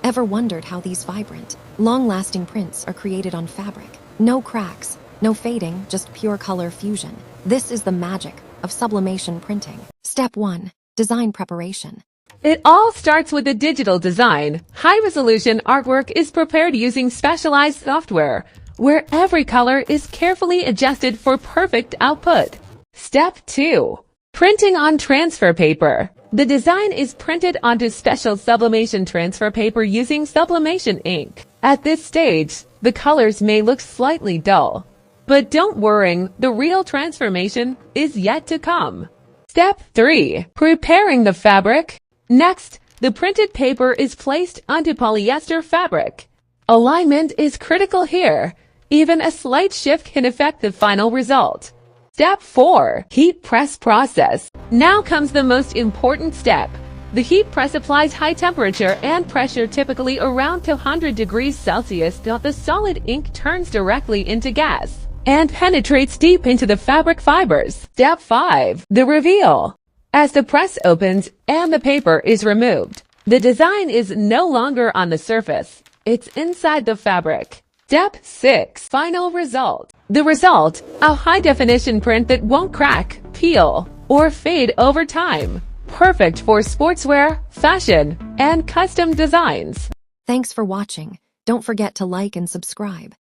Ever wondered how these vibrant, long-lasting prints are created on fabric? No cracks, no fading, just pure color fusion. This is the magic of sublimation printing. Step 1. Design preparation. It all starts with the digital design. High-resolution artwork is prepared using specialized software, where every color is carefully adjusted for perfect output. Step 2. Printing on transfer paper. The design is printed onto special sublimation transfer paper using sublimation ink. At this stage, the colors may look slightly dull. But don't worry, the real transformation is yet to come. Step 3. Preparing the fabric. Next, the printed paper is placed onto polyester fabric. Alignment is critical here. Even a slight shift can affect the final result. Step 4. Heat press process. Now comes the most important step. The heat press applies high temperature and pressure, typically around 200 degrees Celsius, till the solid ink turns directly into gas and penetrates deep into the fabric fibers. Step 5. The reveal. As the press opens and the paper is removed, the design is no longer on the surface. It's inside the fabric. Step 6. Final result. The result, a high-definition print that won't crack, peel, or fade over time. Perfect for sportswear, fashion, and custom designs. Thanks for watching. Don't forget to like and subscribe.